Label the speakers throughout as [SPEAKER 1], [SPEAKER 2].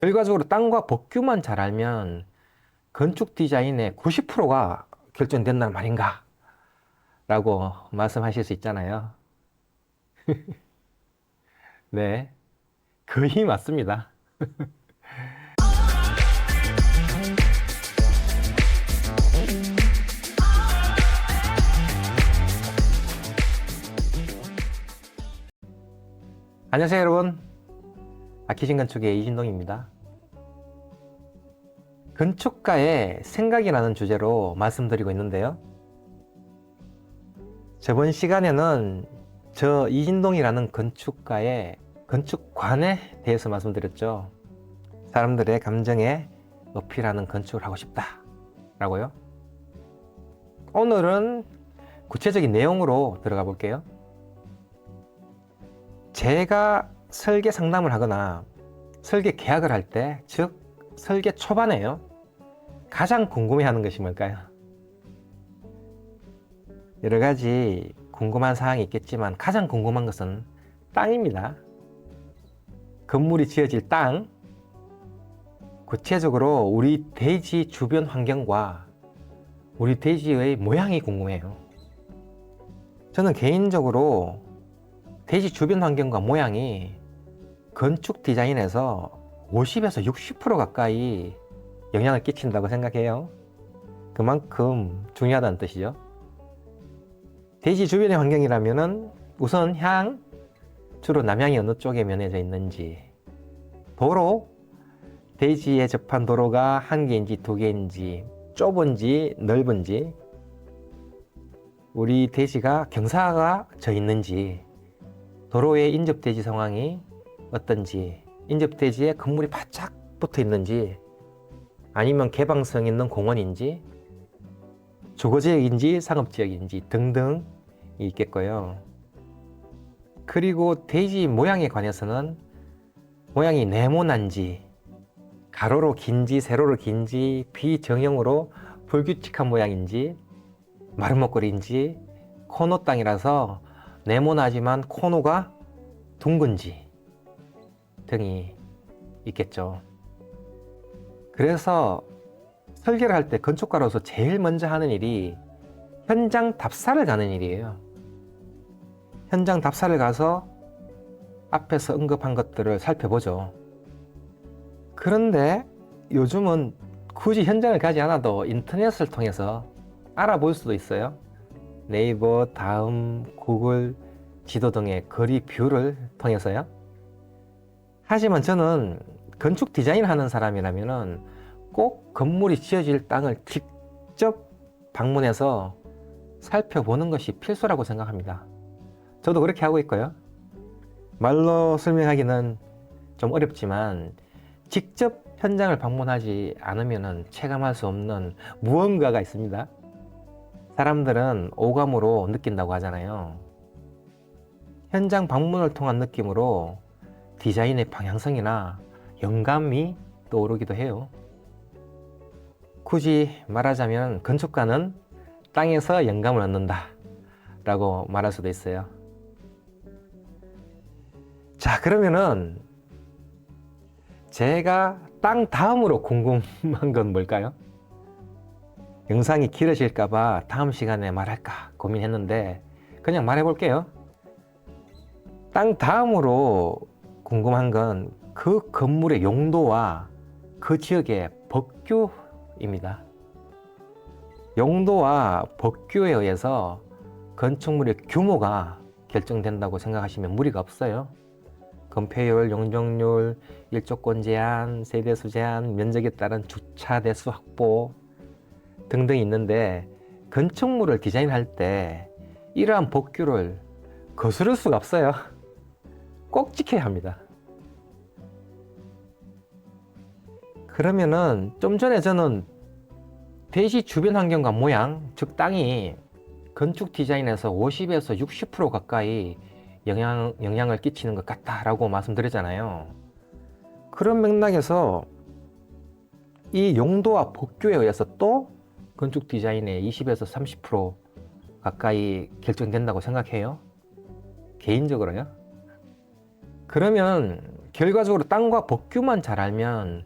[SPEAKER 1] 결과적으로 땅과 법규만 잘 알면 건축 디자인의 90%가 결정된다는 말인가? 라고 말씀하실 수 있잖아요. 네, 거의 맞습니다. 안녕하세요, 여러분. 아키진 건축의 이진동입니다. 건축가의 생각이라는 주제로 말씀드리고 있는데요. 저번 시간에는 저 이진동이라는 건축가의 건축관에 대해서 말씀드렸죠. 사람들의 감정에 어필하는 건축을 하고 싶다 라고요. 오늘은 구체적인 내용으로 들어가 볼게요. 제가 설계 상담을 하거나 설계 계약을 할 때, 즉 설계 초반에요, 가장 궁금해하는 것이 뭘까요? 여러 가지 궁금한 사항이 있겠지만 가장 궁금한 것은 땅입니다. 건물이 지어질 땅, 구체적으로 우리 대지 주변 환경과 우리 대지의 모양이 궁금해요. 저는 개인적으로 대지 주변 환경과 모양이 건축 디자인에서 50에서 60% 가까이 영향을 끼친다고 생각해요. 그만큼 중요하다는 뜻이죠. 대지 주변의 환경이라면은 우선 향, 주로 남향이 어느 쪽에 면해져 있는지, 도로, 대지에 접한 도로가 한 개인지 두 개인지, 좁은지 넓은지, 우리 대지가 경사가 져 있는지, 도로의 인접대지 상황이 어떤지, 인접대지에 건물이 바짝 붙어 있는지, 아니면 개방성 있는 공원인지, 주거지역인지 상업지역인지 등등이 있겠고요. 그리고 대지 모양에 관해서는 모양이 네모난지, 가로로 긴지 세로로 긴지, 비정형으로 불규칙한 모양인지, 마름모꼴인지, 코너 땅이라서 네모나지만 코너가 둥근지 등이 있겠죠. 그래서 설계를 할 때 건축가로서 제일 먼저 하는 일이 현장 답사를 가는 일이에요. 현장 답사를 가서 앞에서 언급한 것들을 살펴보죠. 그런데 요즘은 굳이 현장을 가지 않아도 인터넷을 통해서 알아볼 수도 있어요. 네이버, 다음, 구글, 지도 등의 거리 뷰를 통해서요. 하지만 저는 건축 디자인 하는 사람이라면은 꼭 건물이 지어질 땅을 직접 방문해서 살펴보는 것이 필수라고 생각합니다. 저도 그렇게 하고 있고요. 말로 설명하기는 좀 어렵지만 직접 현장을 방문하지 않으면 체감할 수 없는 무언가가 있습니다. 사람들은 오감으로 느낀다고 하잖아요. 현장 방문을 통한 느낌으로 디자인의 방향성이나 영감이 떠오르기도 해요. 굳이 말하자면 건축가는 땅에서 영감을 얻는다 라고 말할 수도 있어요. 자, 그러면은 제가 땅 다음으로 궁금한 건 뭘까요? 영상이 길어질까봐 다음 시간에 말할까 고민했는데 그냥 말해볼게요. 땅 다음으로 궁금한 건 그 건물의 용도와 그 지역의 법규입니다. 용도와 법규에 의해서 건축물의 규모가 결정된다고 생각하시면 무리가 없어요. 건폐율, 용적률, 일조권 제한, 세대수 제한, 면적에 따른 주차 대수 확보 등등이 있는데 건축물을 디자인할 때 이러한 법규를 거스를 수가 없어요. 꼭 지켜야 합니다. 그러면은 좀 전에 저는 대지 주변 환경과 모양, 즉 땅이 건축 디자인에서 50에서 60% 가까이 영향을 끼치는 것 같다라고 말씀드렸잖아요. 그런 맥락에서 이 용도와 법규에 의해서 또 건축 디자인의 20에서 30% 가까이 결정된다고 생각해요. 개인적으로요. 그러면 결과적으로 땅과 법규만 잘 알면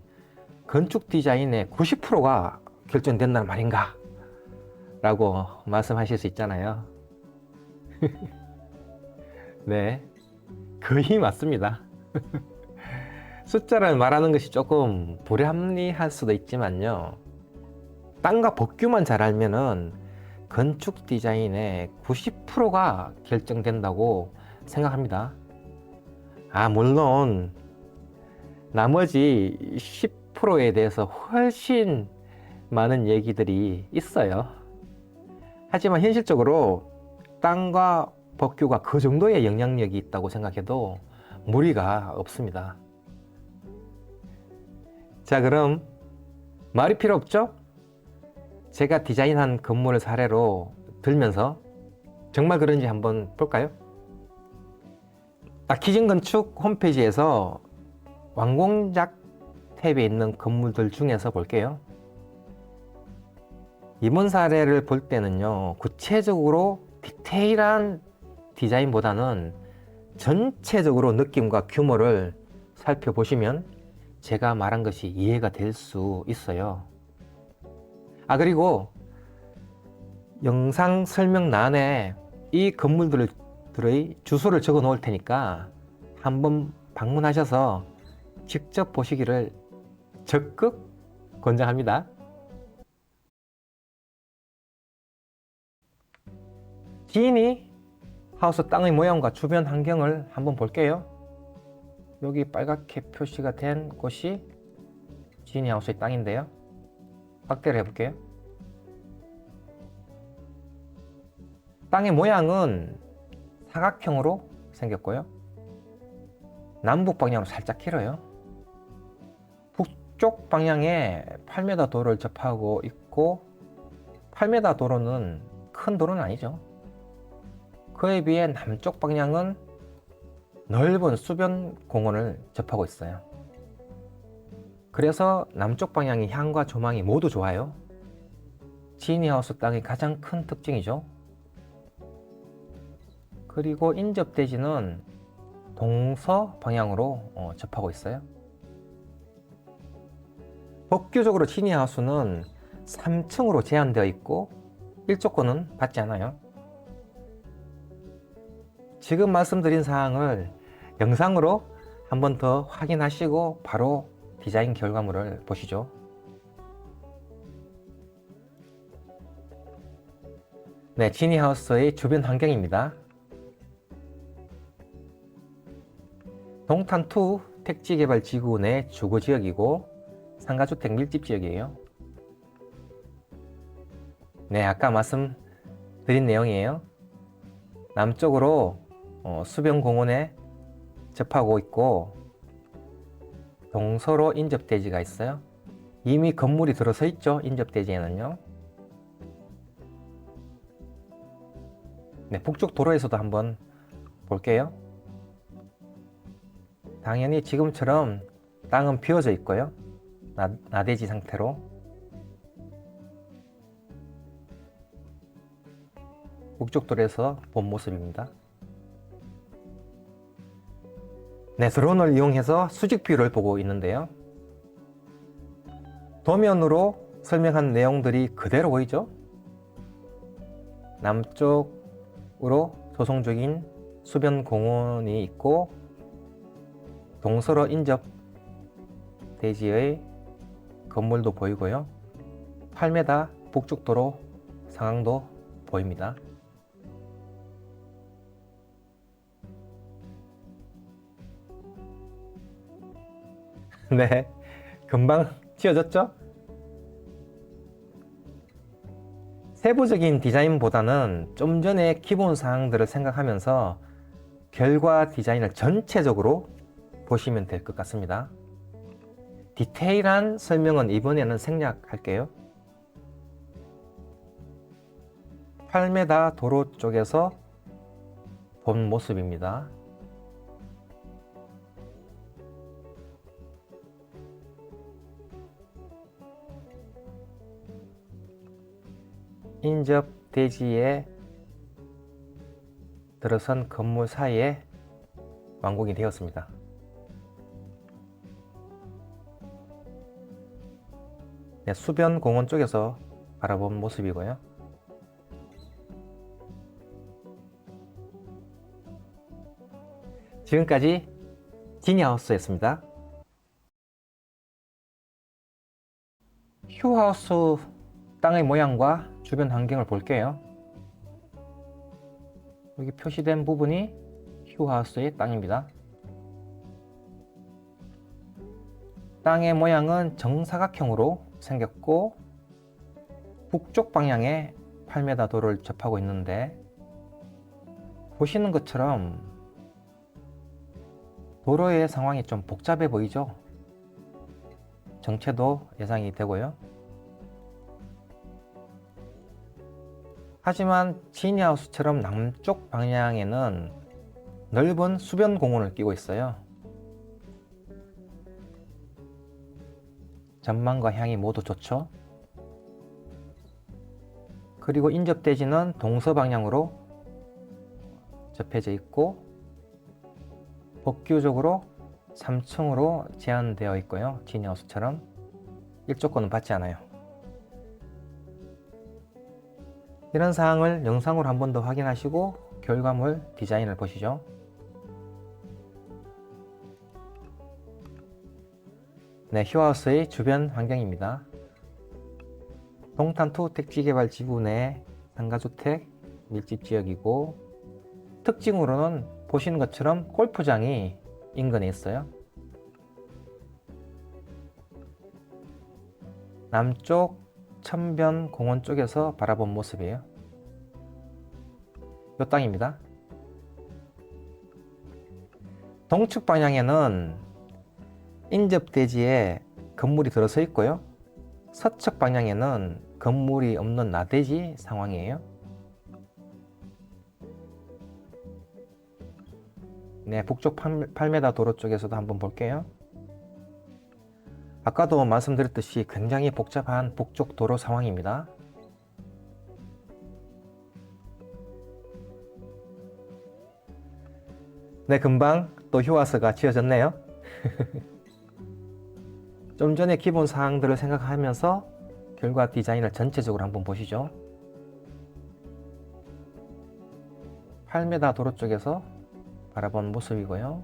[SPEAKER 1] 건축 디자인의 90%가 결정된다는 말인가? 라고 말씀하실 수 있잖아요. 네, 거의 맞습니다. 숫자를 말하는 것이 조금 불합리할 수도 있지만요. 땅과 법규만 잘 알면은 건축 디자인의 90%가 결정된다고 생각합니다. 물론 나머지 10%에 대해서 훨씬 많은 얘기들이 있어요. 하지만 현실적으로 땅과 법규가 그 정도의 영향력이 있다고 생각해도 무리가 없습니다. 자, 그럼 말이 필요 없죠? 제가 디자인한 건물을 사례로 들면서 정말 그런지 한번 볼까요? 기진건축 홈페이지에서 완공작 탭에 있는 건물들 중에서 볼게요. 이번 사례를 볼 때는요, 구체적으로 디테일한 디자인보다는 전체적으로 느낌과 규모를 살펴보시면 제가 말한 것이 이해가 될 수 있어요. 그리고 영상 설명란에 이 건물들의 주소를 적어 놓을 테니까 한번 방문하셔서 직접 보시기를 적극 권장합니다. 지인이 하우스 땅의 모양과 주변 환경을 한번 볼게요. 여기 빨갛게 표시가 된 곳이 지인이 하우스의 땅인데요. 확대를 해볼게요. 땅의 모양은 사각형으로 생겼고요. 남북 방향으로 살짝 길어요. 북쪽 방향에 8m 도로를 접하고 있고 8m 도로는 큰 도로는 아니죠. 그에 비해 남쪽 방향은 넓은 수변 공원을 접하고 있어요. 그래서 남쪽 방향의 향과 조망이 모두 좋아요. 지니하우스 땅의 가장 큰 특징이죠. 그리고 인접대지는 동서 방향으로 접하고 있어요. 법규적으로 지니하우스는 3층으로 제한되어 있고 일조권은 받지 않아요. 지금 말씀드린 사항을 영상으로 한 번 더 확인하시고 바로 디자인 결과물을 보시죠. 네, 지니하우스의 주변 환경입니다. 동탄2 택지개발지구 내 주거지역이고 상가주택 밀집지역이에요. 네, 아까 말씀드린 내용이에요. 남쪽으로 수변공원에 접하고 있고 동서로 인접대지가 있어요. 이미 건물이 들어서 있죠, 인접대지에는요. 네, 북쪽 도로에서도 한번 볼게요. 당연히 지금처럼 땅은 비어져 있고요. 나대지 상태로. 북쪽 도로에서 본 모습입니다. 네, 드론을 이용해서 수직 뷰를 보고 있는데요. 도면으로 설명한 내용들이 그대로 보이죠? 남쪽으로 조성적인 수변 공원이 있고 동서로 인접 대지의 건물도 보이고요. 8m 북쪽 도로 상황도 보입니다. 네, 금방 지어졌죠? 세부적인 디자인보다는 좀 전에 기본 사항들을 생각하면서 결과 디자인을 전체적으로 보시면 될 것 같습니다. 디테일한 설명은 이번에는 생략할게요. 8m 도로 쪽에서 본 모습입니다. 인접 대지에 들어선 건물 사이에 완공이 되었습니다. 네, 수변 공원 쪽에서 바라본 모습이고요. 지금까지 지니하우스였습니다. 휴하우스 땅의 모양과 주변 환경을 볼게요. 여기 표시된 부분이 휴하우스의 땅입니다. 땅의 모양은 정사각형으로 생겼고 북쪽 방향에 8m 도로를 접하고 있는데, 보시는 것처럼 도로의 상황이 좀 복잡해 보이죠? 정체도 예상이 되고요. 하지만 지니하우스처럼 남쪽 방향에는 넓은 수변 공원을 끼고 있어요. 전망과 향이 모두 좋죠. 그리고 인접대지는 동서방향으로 접해져 있고 법규적으로 3층으로 제한되어 있고요. 지니하우스처럼 일조권은 받지 않아요. 이런 사항을 영상으로 한 번 더 확인하시고 결과물 디자인을 보시죠. 네, 휴하우스의 주변 환경입니다. 동탄2 택지개발지구 내 상가주택 밀집지역이고, 특징으로는 보시는 것처럼 골프장이 인근에 있어요. 남쪽 천변 공원 쪽에서 바라본 모습이에요. 이 땅입니다. 동측 방향에는 인접대지에 건물이 들어서 있고요. 서측 방향에는 건물이 없는 나대지 상황이에요. 네, 북쪽 8m 도로 쪽에서도 한번 볼게요. 아까도 말씀드렸듯이 굉장히 복잡한 북쪽 도로 상황입니다. 네, 금방 또 휴하우스가 지어졌네요. 좀 전에 기본 사항들을 생각하면서 결과 디자인을 전체적으로 한번 보시죠. 8m 도로 쪽에서 바라본 모습이고요.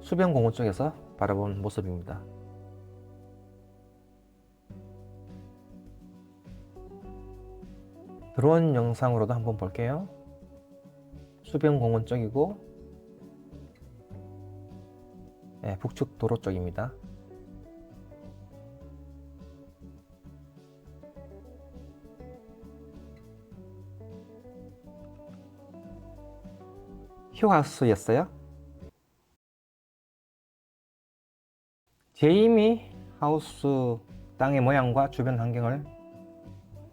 [SPEAKER 1] 수변공원 쪽에서 바라본 모습입니다. 드론 영상으로도 한번 볼게요. 수변공원 쪽이고, 네, 북측 도로 쪽입니다. 휴하우스였어요. 제이미 하우스 땅의 모양과 주변 환경을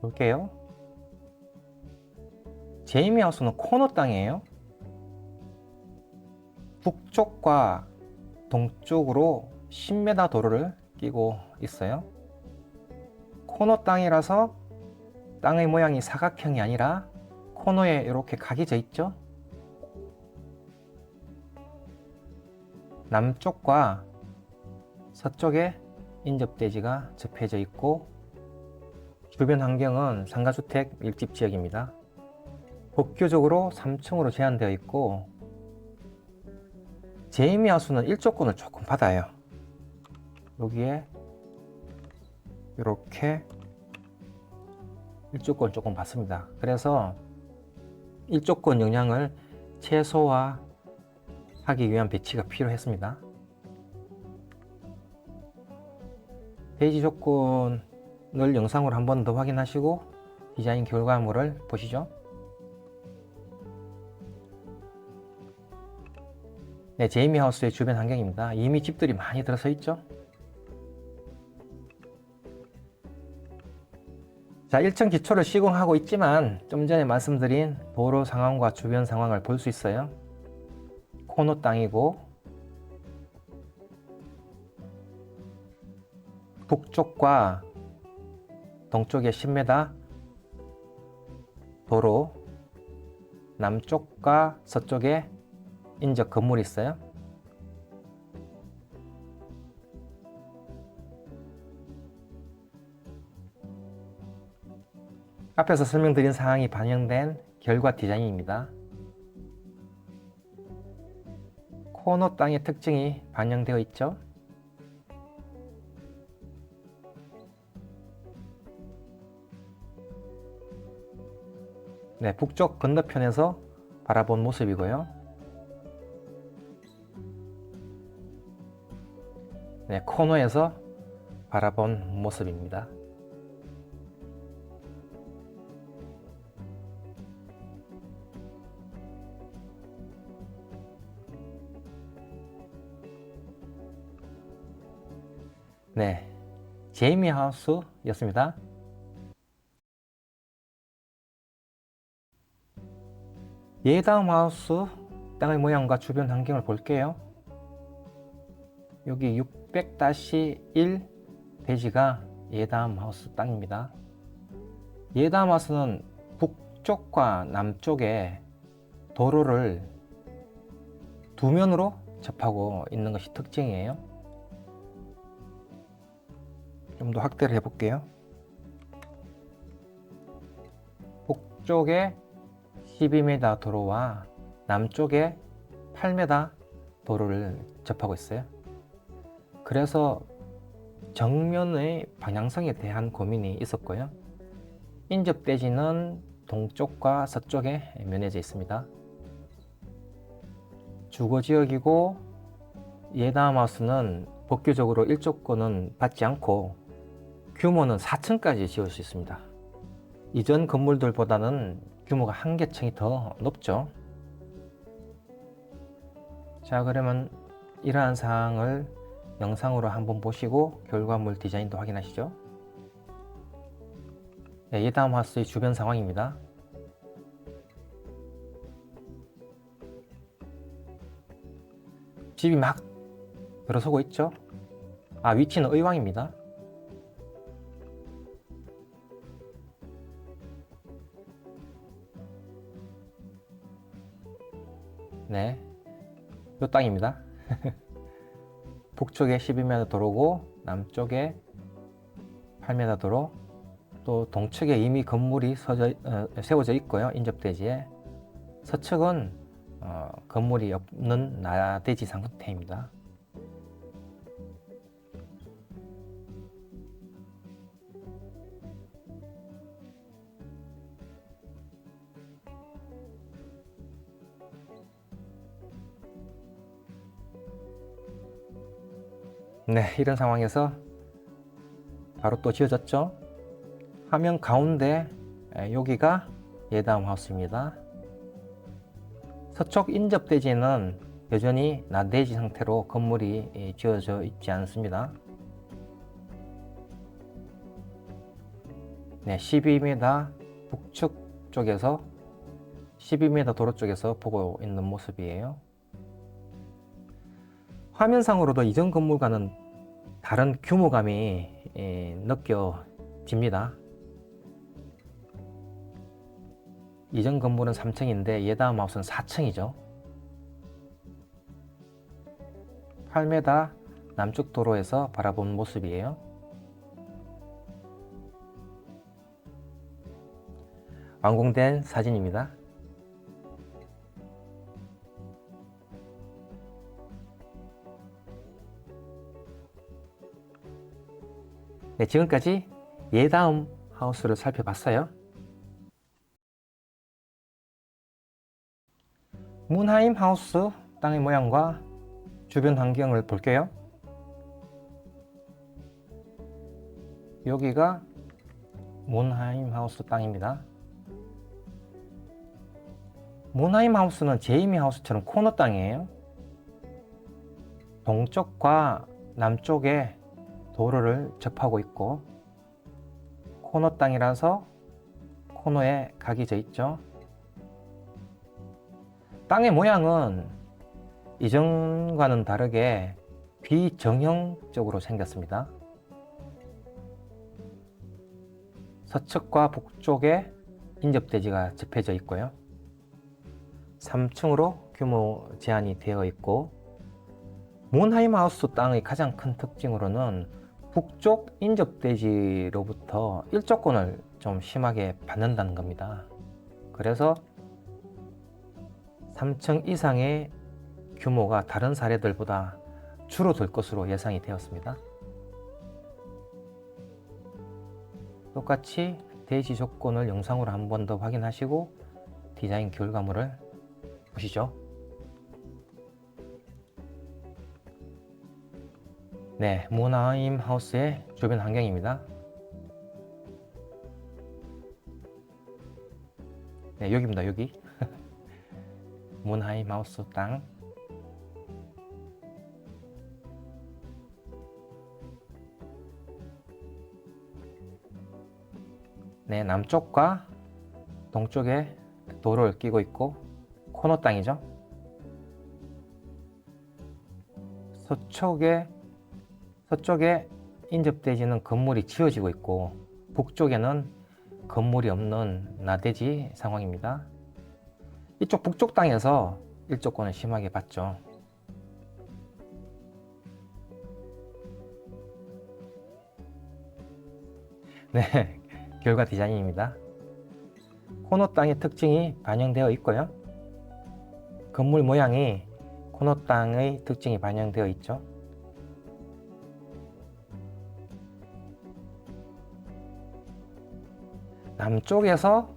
[SPEAKER 1] 볼게요. 제이미 하우스는 코너 땅이에요. 북쪽과 동쪽으로 10m 도로를 끼고 있어요. 코너 땅이라서 땅의 모양이 사각형이 아니라 코너에 이렇게 각이 져 있죠. 남쪽과 서쪽에 인접대지가 접해져 있고, 주변 환경은 상가주택 밀집 지역입니다. 법규적으로 3층으로 제한되어 있고, 제이미 하우스는 일조권을 조금 받아요. 여기에 이렇게 일조권을 조금 받습니다. 그래서 일조권 영향을 최소화하기 위한 배치가 필요했습니다. 대지 조건을 영상으로 한 번 더 확인하시고 디자인 결과물을 보시죠. 네, 제이미 하우스의 주변 환경입니다. 이미 집들이 많이 들어서 있죠. 자, 1층 기초를 시공하고 있지만 좀 전에 말씀드린 도로 상황과 주변 상황을 볼 수 있어요. 코너 땅이고, 북쪽과 동쪽에 10m 도로, 남쪽과 서쪽에 인접 건물이 있어요. 앞에서 설명드린 사항이 반영된 결과 디자인입니다. 코너 땅의 특징이 반영되어 있죠. 네, 북쪽 건너편에서 바라본 모습이고요. 네, 코너에서 바라본 모습입니다. 네, 제이미 하우스였습니다. 예다음 하우스 땅의 모양과 주변 환경을 볼게요. 여기 600-1 대지가 예다음 하우스 땅입니다. 예다음 하우스는 북쪽과 남쪽에 도로를 두 면으로 접하고 있는 것이 특징이에요. 좀 더 확대를 해볼게요. 북쪽에 12m 도로와 남쪽에 8m 도로를 접하고 있어요. 그래서 정면의 방향성에 대한 고민이 있었고요. 인접대지는 동쪽과 서쪽에 면해져 있습니다. 주거지역이고 예다음 하우스는 법규적으로 일조권은 받지 않고 규모는 4층까지 지을 수 있습니다. 이전 건물들보다는 규모가 한 개층이 더 높죠. 자, 그러면 이러한 사항을 영상으로 한번 보시고 결과물 디자인도 확인하시죠. 네, 예다음 하우스의 주변 상황입니다. 집이 막 들어서고 있죠. 위치는 의왕입니다. 네, 요 땅입니다. 북쪽에 12m 도로고 남쪽에 8m 도로, 또 동측에 이미 건물이 세워져 있고요. 인접대지에 서측은 건물이 없는 나대지 상태입니다. 네, 이런 상황에서 바로 또 지어졌죠. 화면 가운데 여기가 예다음 하우스입니다. 서쪽 인접대지는 여전히 나대지 상태로 건물이 지어져 있지 않습니다. 네, 12m 북측 쪽에서 12m 도로 쪽에서 보고 있는 모습이에요. 화면상으로도 이전 건물과는 다른 규모감이 느껴집니다. 이전 건물은 3층인데 예다음 하우스는 4층이죠. 8m 남쪽 도로에서 바라본 모습이에요. 완공된 사진입니다. 네, 지금까지 예다음 하우스를 살펴봤어요. 문하임 하우스 땅의 모양과 주변 환경을 볼게요. 여기가 문하임 하우스 땅입니다. 문하임 하우스는 제이미 하우스처럼 코너 땅이에요. 동쪽과 남쪽에 도로를 접하고 있고 코너 땅이라서 코너에 각이 져 있죠. 땅의 모양은 이전과는 다르게 비정형적으로 생겼습니다. 서측과 북쪽에 인접대지가 접해져 있고요. 3층으로 규모 제한이 되어 있고, 몬하임 하우스 땅의 가장 큰 특징으로는 북쪽 인접대지로부터 일조권을 좀 심하게 받는다는 겁니다. 그래서 3층 이상의 규모가 다른 사례들보다 줄어들 것으로 예상이 되었습니다. 똑같이 대지 조건을 영상으로 한 번 더 확인하시고 디자인 결과물을 보시죠. 네, 문하임 하우스의 주변 환경입니다. 네, 여기입니다. 여기. 문하임 하우스 땅. 네, 남쪽과 동쪽에 도로를 끼고 있고 코너 땅이죠. 서쪽에 인접대지는 건물이 지어지고 있고 북쪽에는 건물이 없는 나대지 상황입니다. 이쪽 북쪽 땅에서 일조권을 심하게 받죠. 네, 결과 디자인입니다. 코너 땅의 특징이 반영되어 있고요. 건물 모양이 코너 땅의 특징이 반영되어 있죠. 남쪽에서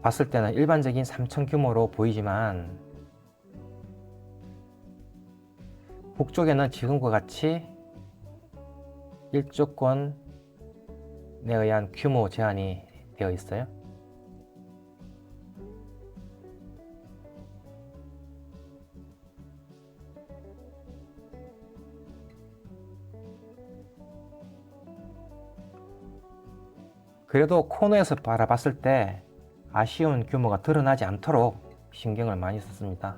[SPEAKER 1] 봤을 때는 일반적인 3층 규모로 보이지만 북쪽에는 지금과 같이 일조권에 의한 규모 제한이 되어 있어요. 그래도 코너에서 바라봤을 때 아쉬운 규모가 드러나지 않도록 신경을 많이 썼습니다.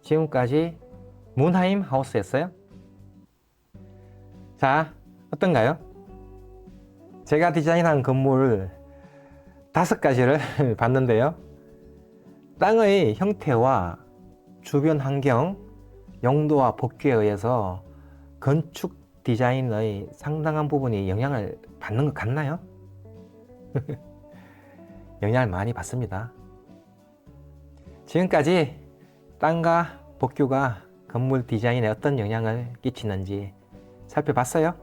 [SPEAKER 1] 지금까지 문하임 하우스였어요. 자, 어떤가요? 제가 디자인한 건물 5가지를 봤는데요. 땅의 형태와 주변 환경, 용도와 복귀에 의해서 건축 디자인의 상당한 부분이 영향을 받는 것 같나요? 영향을 많이 받습니다. 지금까지 땅과 복규가 건물 디자인에 어떤 영향을 끼치는지 살펴봤어요.